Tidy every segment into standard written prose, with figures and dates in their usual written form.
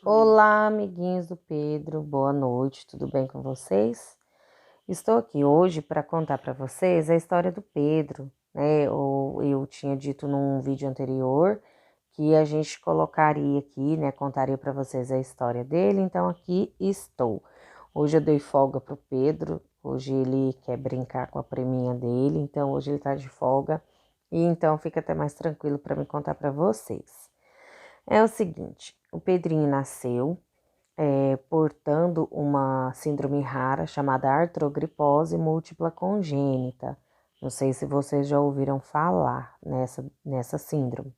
Olá, amiguinhos do Pedro, boa noite, tudo bem com vocês? Estou aqui hoje para contar para vocês a história do Pedro, né? Eu tinha dito num vídeo anterior que a gente colocaria aqui, né? Contaria para vocês a história dele, então aqui estou. Hoje eu dei folga pro Pedro, hoje ele quer brincar com a priminha dele, então hoje ele tá de folga e então fica até mais tranquilo para me contar para vocês. É o seguinte, o Pedrinho nasceu portando uma síndrome rara chamada artrogripose múltipla congênita. Não sei se vocês já ouviram falar nessa síndrome.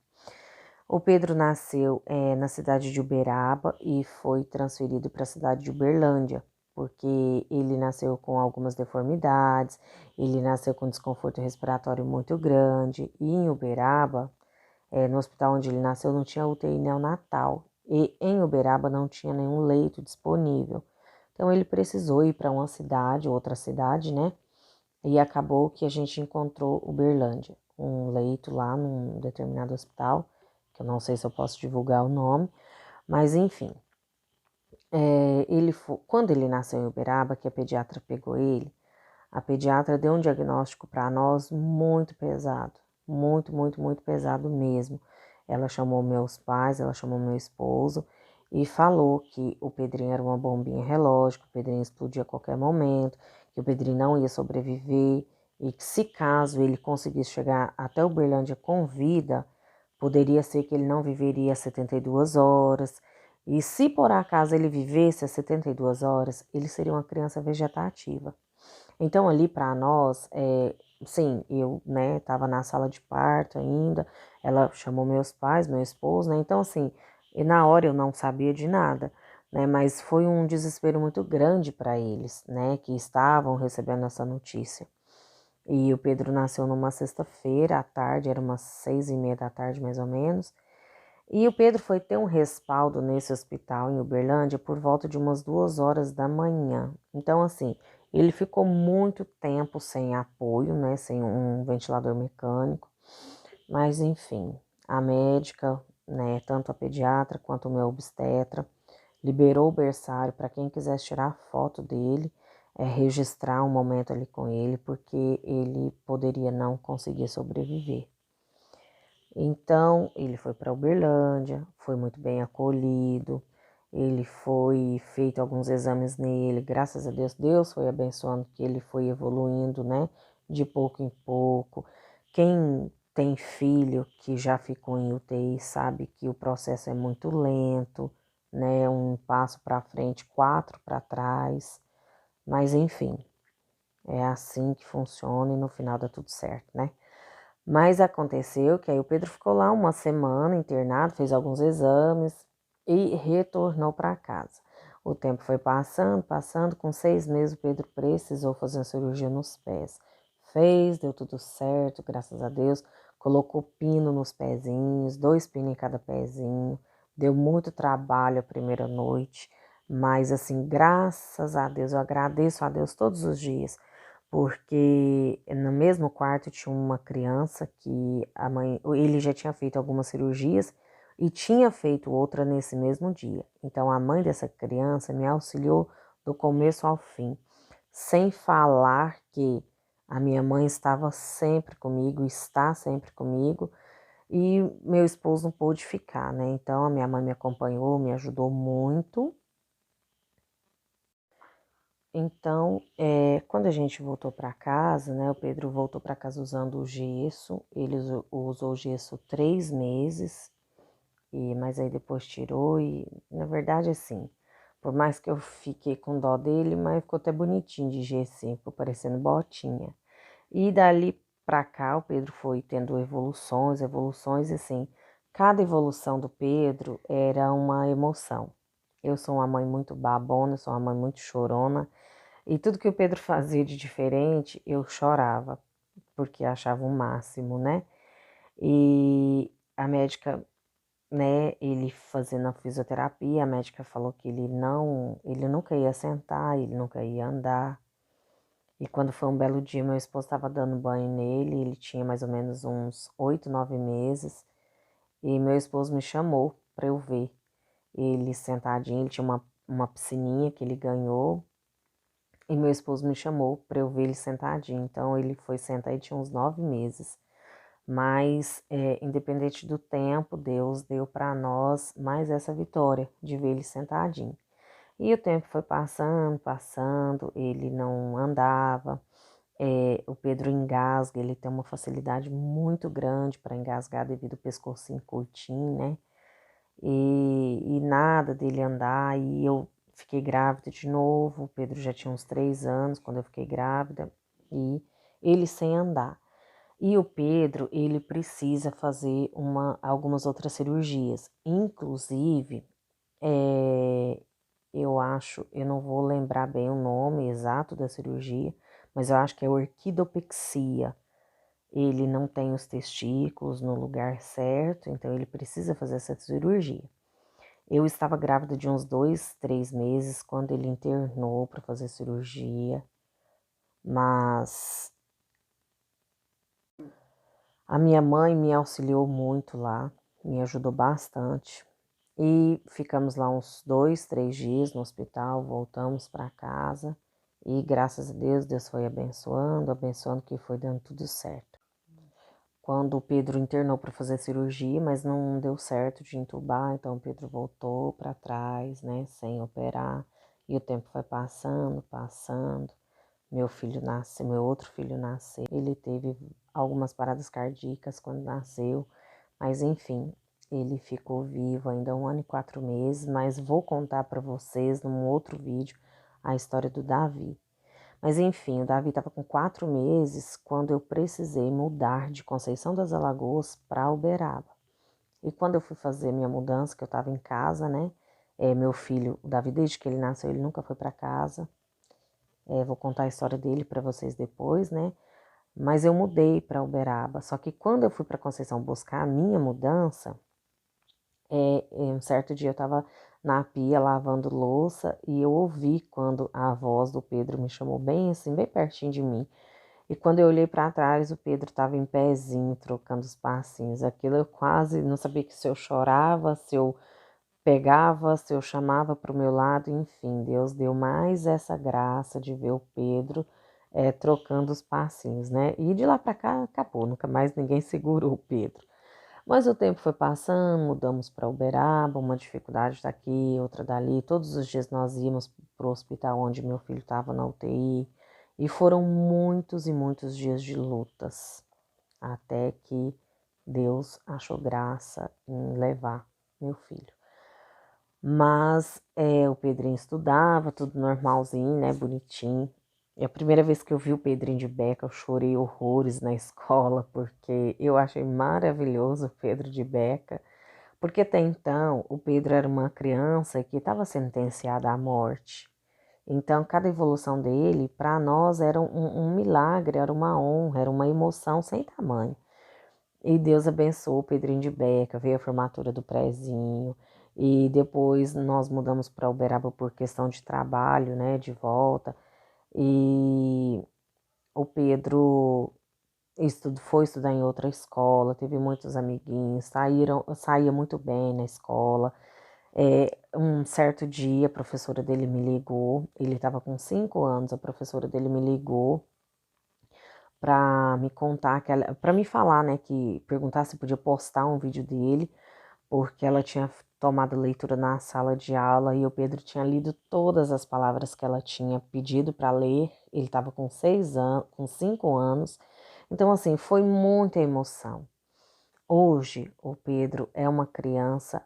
O Pedro nasceu na cidade de Uberaba e foi transferido para a cidade de Uberlândia, porque ele nasceu com algumas deformidades, ele nasceu com desconforto respiratório muito grande, e em Uberaba, no hospital onde ele nasceu, não tinha UTI neonatal. E em Uberaba não tinha nenhum leito disponível. Então ele precisou ir para uma cidade, outra cidade, né? E acabou que a gente encontrou Uberlândia, um leito lá num determinado hospital, que eu não sei se eu posso divulgar o nome, mas enfim. Quando ele nasceu em Uberaba, que a pediatra pegou ele, a pediatra deu um diagnóstico para nós muito pesado, muito pesado mesmo. Ela chamou meus pais, ela chamou meu esposo e falou que o Pedrinho era uma bombinha relógio, que o Pedrinho explodia a qualquer momento, que o Pedrinho não ia sobreviver e que se caso ele conseguisse chegar até Uberlândia com vida, poderia ser que ele não viveria 72 horas. E se por acaso ele vivesse as 72 horas, ele seria uma criança vegetativa. Então, ali para nós, sim, eu, né, tava na sala de parto ainda, ela chamou meus pais, meu esposo, né, então, assim, e na hora eu não sabia de nada, né, mas foi um desespero muito grande para eles, né, que estavam recebendo essa notícia. E o Pedro nasceu numa sexta-feira à tarde, era umas 6:30 da tarde, mais ou menos, e o Pedro foi ter um respaldo nesse hospital em Uberlândia por volta de umas 2 horas da manhã. Então, assim, ele ficou muito tempo sem apoio, né? Sem um ventilador mecânico. Mas, enfim, a médica, né? Tanto a pediatra quanto o meu obstetra, liberou o berçário para quem quisesse tirar foto dele, registrar um momento ali com ele, porque ele poderia não conseguir sobreviver. Então, ele foi para Uberlândia, foi muito bem acolhido, ele foi feito alguns exames nele, graças a Deus, Deus foi abençoando que ele foi evoluindo, né, de pouco em pouco. Quem tem filho que já ficou em UTI sabe que o processo é muito lento, né, um passo para frente, quatro para trás, mas enfim, é assim que funciona e no final dá tudo certo, né? Mas aconteceu que aí o Pedro ficou lá uma semana internado, fez alguns exames e retornou para casa. O tempo foi passando, com 6 meses o Pedro precisou fazer uma cirurgia nos pés. Fez, deu tudo certo, graças a Deus. Colocou pino nos pezinhos, 2 pinos em cada pezinho. Deu muito trabalho a primeira noite, mas assim, graças a Deus, eu agradeço a Deus todos os dias porque no mesmo quarto tinha uma criança que a mãe, ele já tinha feito algumas cirurgias e tinha feito outra nesse mesmo dia. Então a mãe dessa criança me auxiliou do começo ao fim, sem falar que a minha mãe estava sempre comigo, está sempre comigo, e meu esposo não pôde ficar, né? Então a minha mãe me acompanhou, me ajudou muito. Então, quando a gente voltou para casa, né, o Pedro voltou para casa usando o gesso, ele usou o gesso 3 meses, mas aí depois tirou e, na verdade, assim, por mais que eu fiquei com dó dele, mas ficou até bonitinho de gessinho, ficou parecendo botinha. E dali para cá, o Pedro foi tendo evoluções, e assim, cada evolução do Pedro era uma emoção. Eu sou uma mãe muito babona, sou uma mãe muito chorona, e tudo que o Pedro fazia de diferente, eu chorava, porque achava o máximo, né? E a médica, né, ele fazendo a fisioterapia, a médica falou que ele nunca ia sentar, ele nunca ia andar. E quando foi um belo dia, meu esposo estava dando banho nele, ele tinha mais ou menos uns 8, 9 meses, e meu esposo me chamou para eu ver. ele sentadinho, ele tinha uma piscininha que ele ganhou, e meu esposo me chamou para eu ver ele sentadinho. Então ele foi sentar e tinha uns 9 meses. Mas, independente do tempo, Deus deu para nós mais essa vitória de ver ele sentadinho. E o tempo foi passando, passando, ele não andava. O Pedro engasga, ele tem uma facilidade muito grande para engasgar devido ao pescocinho curtinho, né? E nada dele andar. E eu fiquei grávida de novo. O Pedro já tinha uns 3 anos quando eu fiquei grávida. E ele sem andar. E o Pedro, ele precisa fazer algumas outras cirurgias. Inclusive, eu não vou lembrar bem o nome exato da cirurgia, mas eu acho que é orquidopexia. Ele não tem os testículos no lugar certo, então ele precisa fazer essa cirurgia. Eu estava grávida de uns 2, 3 meses quando ele internou para fazer cirurgia, mas a minha mãe me auxiliou muito lá, me ajudou bastante. E ficamos lá uns 2, 3 dias no hospital, voltamos para casa e graças a Deus, Deus foi abençoando, abençoando que foi dando tudo certo. Quando o Pedro internou para fazer cirurgia, mas não deu certo de entubar, então o Pedro voltou para trás, né, sem operar. E o tempo foi passando, passando. Meu filho nasceu, meu outro filho nasceu. Ele teve algumas paradas cardíacas quando nasceu, mas enfim, ele ficou vivo ainda 1 ano e 4 meses. Mas vou contar para vocês num outro vídeo a história do Davi. Mas enfim, o Davi estava com 4 meses quando eu precisei mudar de Conceição das Alagoas para Uberaba. E quando eu fui fazer minha mudança, que eu estava em casa, né? Meu filho, o Davi, desde que ele nasceu, ele nunca foi para casa. Vou contar a história dele para vocês depois, né? Mas eu mudei para Uberaba. Só que quando eu fui para Conceição buscar a minha mudança, um certo dia eu estava na pia lavando louça e eu ouvi quando a voz do Pedro me chamou bem assim, bem pertinho de mim. E quando eu olhei para trás, o Pedro estava em pezinho, trocando os passinhos. Aquilo eu quase não sabia se eu chorava, se eu pegava, se eu chamava para o meu lado, enfim, Deus deu mais essa graça de ver o Pedro trocando os passinhos, né? E de lá para cá acabou, nunca mais ninguém segurou o Pedro. Mas o tempo foi passando, mudamos para Uberaba, uma dificuldade daqui, outra dali. Todos os dias nós íamos para o hospital onde meu filho estava na UTI. E foram muitos e muitos dias de lutas, até que Deus achou graça em levar meu filho. Mas o Pedrinho estudava, tudo normalzinho, né, bonitinho. E a primeira vez que eu vi o Pedrinho de Beca, eu chorei horrores na escola, porque eu achei maravilhoso o Pedro de Beca. Porque até então o Pedro era uma criança que estava sentenciada à morte. Então, cada evolução dele, para nós, era um milagre, era uma honra, era uma emoção sem tamanho. E Deus abençoou o Pedrinho de Beca, veio a formatura do prézinho. E depois nós mudamos para Uberaba por questão de trabalho, né, de volta. E o Pedro foi estudar em outra escola, teve muitos amiguinhos, saía muito bem na escola. Um certo dia a professora dele me ligou, ele estava com 5 anos, a professora dele me ligou para me contar para me falar, né, que perguntar se podia postar um vídeo dele, porque ela tinha tomado leitura na sala de aula e o Pedro tinha lido todas as palavras que ela tinha pedido para ler. Ele estava com 6 anos, com 5 anos. Então assim, foi muita emoção. Hoje o Pedro é uma criança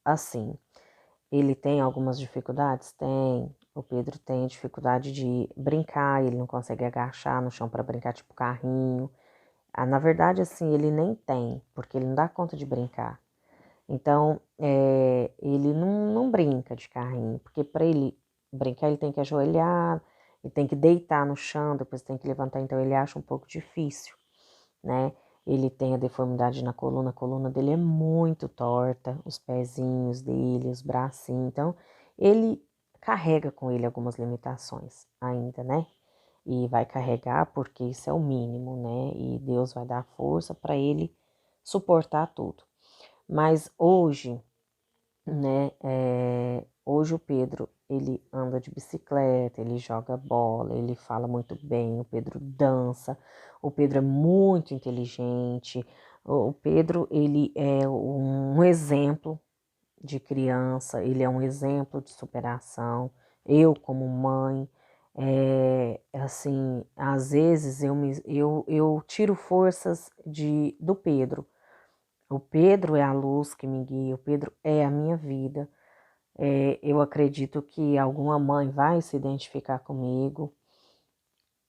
assim. Ele tem algumas dificuldades? Tem. O Pedro tem dificuldade de brincar, ele não consegue agachar no chão para brincar, tipo carrinho. Na verdade, assim, ele nem tem, porque ele não dá conta de brincar. Então, ele não brinca de carrinho, porque para ele brincar, ele tem que ajoelhar, ele tem que deitar no chão, depois tem que levantar, então ele acha um pouco difícil, né? Ele tem a deformidade na coluna, a coluna dele é muito torta, os pezinhos dele, os bracinhos. Então, ele carrega com ele algumas limitações ainda, né? E vai carregar porque isso é o mínimo, né? E Deus vai dar força para ele suportar tudo. Mas hoje né? Hoje o Pedro, ele anda de bicicleta, ele joga bola, ele fala muito bem, o Pedro dança, o Pedro é muito inteligente, o Pedro, ele é um exemplo de criança, ele é um exemplo de superação. Eu, como mãe, assim, às vezes eu tiro forças do Pedro. O Pedro é a luz que me guia, o Pedro é a minha vida. Eu acredito que alguma mãe vai se identificar comigo.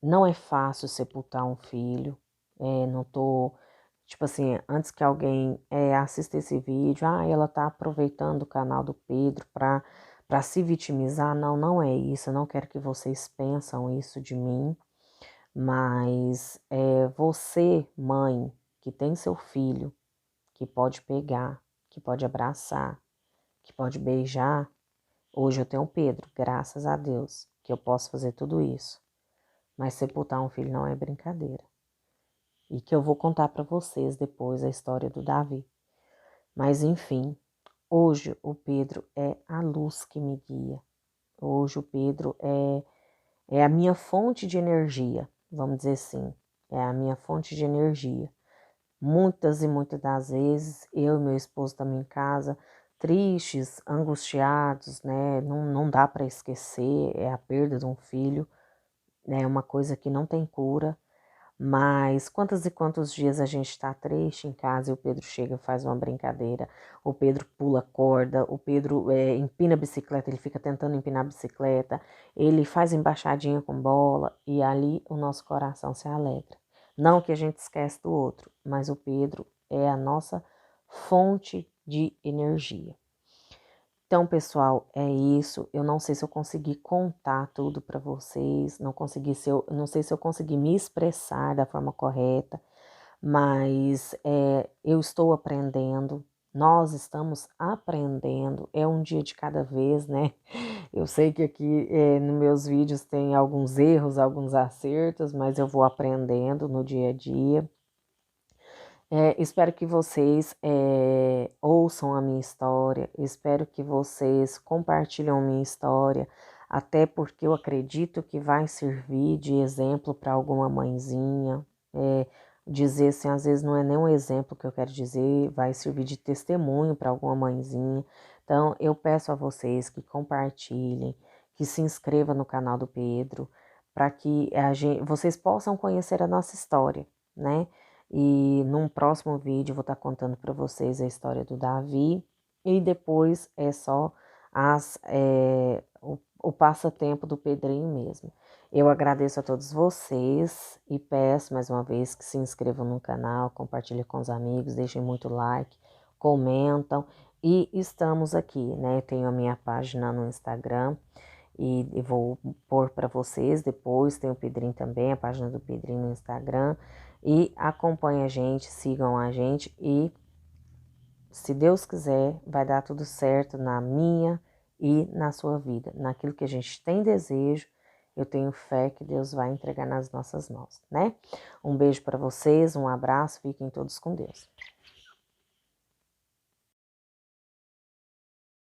Não é fácil sepultar um filho. Não tô, tipo assim, antes que alguém assista esse vídeo, ela tá aproveitando o canal do Pedro para se vitimizar. Não, não é isso. Eu não quero que vocês pensam isso de mim. Mas você, mãe, que tem seu filho, que pode pegar, que pode abraçar, que pode beijar. Hoje eu tenho o Pedro, graças a Deus, que eu posso fazer tudo isso. Mas sepultar um filho não é brincadeira. E que eu vou contar para vocês depois a história do Davi. Mas enfim, hoje o Pedro é a luz que me guia. Hoje o Pedro é a minha fonte de energia, vamos dizer assim. É a minha fonte de energia. Muitas e muitas das vezes, eu e meu esposo estamos em casa, tristes, angustiados, né? Não dá para esquecer, é a perda de um filho, né? É uma coisa que não tem cura. Mas quantos e quantos dias a gente está triste em casa e o Pedro chega e faz uma brincadeira, o Pedro pula corda, o Pedro empina a bicicleta, ele fica tentando empinar a bicicleta, ele faz embaixadinha com bola e ali o nosso coração se alegra. Não que a gente esquece do outro, mas o Pedro é a nossa fonte de energia. Então, pessoal, é isso. Eu não sei se eu consegui contar tudo para vocês, não sei se eu consegui me expressar da forma correta, mas eu estou aprendendo, nós estamos aprendendo, é um dia de cada vez, né? Eu sei que aqui nos meus vídeos tem alguns erros, alguns acertos, mas eu vou aprendendo no dia a dia. Espero que vocês ouçam a minha história, espero que vocês compartilhem a minha história, até porque eu acredito que vai servir de exemplo para alguma mãezinha. Dizer assim, às vezes não é nem um exemplo que eu quero dizer, vai servir de testemunho para alguma mãezinha. Então, eu peço a vocês que compartilhem, que se inscrevam no canal do Pedro, para que vocês possam conhecer a nossa história, né? E num próximo vídeo eu vou estar contando para vocês a história do Davi e depois é só o passatempo do Pedrinho mesmo. Eu agradeço a todos vocês e peço mais uma vez que se inscrevam no canal, compartilhem com os amigos, deixem muito like, comentam e estamos aqui, né? Tenho a minha página no Instagram e vou pôr para vocês depois, tem o Pedrinho também, a página do Pedrinho no Instagram. E acompanhem a gente, sigam a gente e, se Deus quiser, vai dar tudo certo na minha e na sua vida. Naquilo que a gente tem desejo, eu tenho fé que Deus vai entregar nas nossas mãos, né? Um beijo para vocês, um abraço, fiquem todos com Deus.